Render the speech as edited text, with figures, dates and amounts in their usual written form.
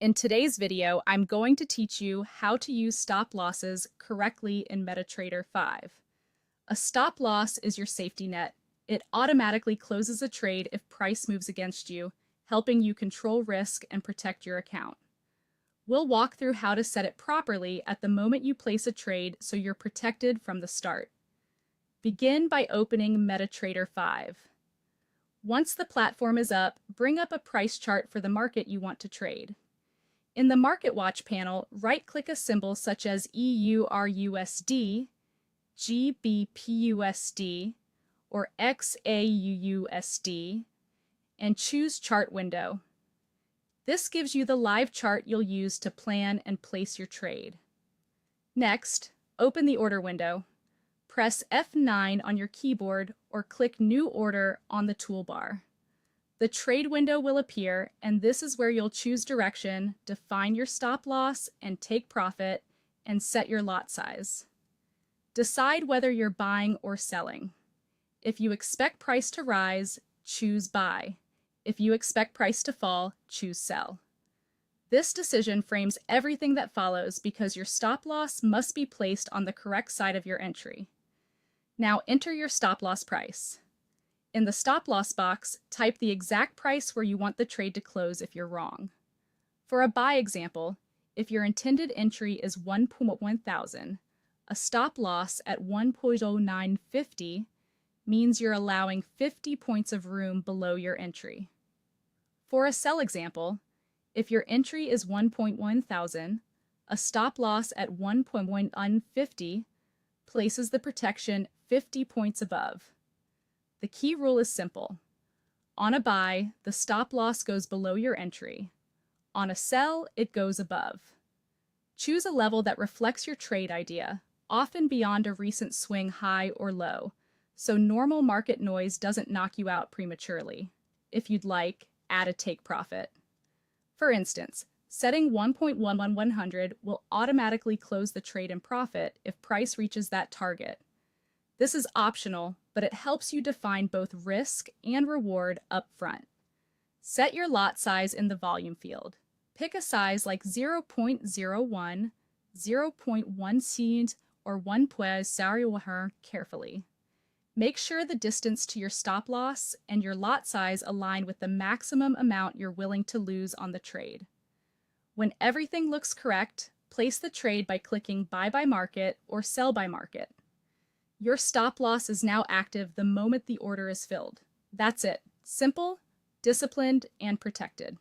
In today's video, I'm going to teach you how to use stop losses correctly in MetaTrader 5. A stop loss is your safety net. It automatically closes a trade if price moves against you, helping you control risk and protect your account. We'll walk through how to set it properly at the moment you place a trade so you're protected from the start. Begin by opening MetaTrader 5. Once the platform is up, bring up a price chart for the market you want to trade. In the Market Watch panel, right-click a symbol such as EURUSD, GBPUSD, or XAUUSD, and choose Chart Window. This gives you the live chart you'll use to plan and place your trade. Next, open the order window. Press F9 on your keyboard or click New Order on the toolbar. The trade window will appear, and this is where you'll choose direction, define your stop loss and take profit, and set your lot size. Decide whether you're buying or selling. If you expect price to rise, choose buy. If you expect price to fall, choose sell. This decision frames everything that follows because your stop loss must be placed on the correct side of your entry. Now enter your stop loss price. In the stop loss box, type the exact price where you want the trade to close if you're wrong. For a buy example, if your intended entry is 1.1000, a stop loss at 1.0950 means you're allowing 50 points of room below your entry. For a sell example, if your entry is 1.1000, a stop loss at 1.150 places the protection 50 points above. The key rule is simple. On a buy, the stop loss goes below your entry. On a sell, it goes above. Choose a level that reflects your trade idea, often beyond a recent swing high or low, so normal market noise doesn't knock you out prematurely. If you'd like, add a take profit. For instance, setting 1.11100 will automatically close the trade in profit if price reaches that target. This is optional, but it helps you define both risk and reward up front. Set your lot size in the volume field. Pick a size like 0.01, 0.1 or 1.01 carefully. Make sure the distance to your stop loss and your lot size align with the maximum amount you're willing to lose on the trade. When everything looks correct, place the trade by clicking Buy by Market or Sell by Market. Your stop loss is now active the moment the order is filled. That's it. Simple, disciplined, and protected.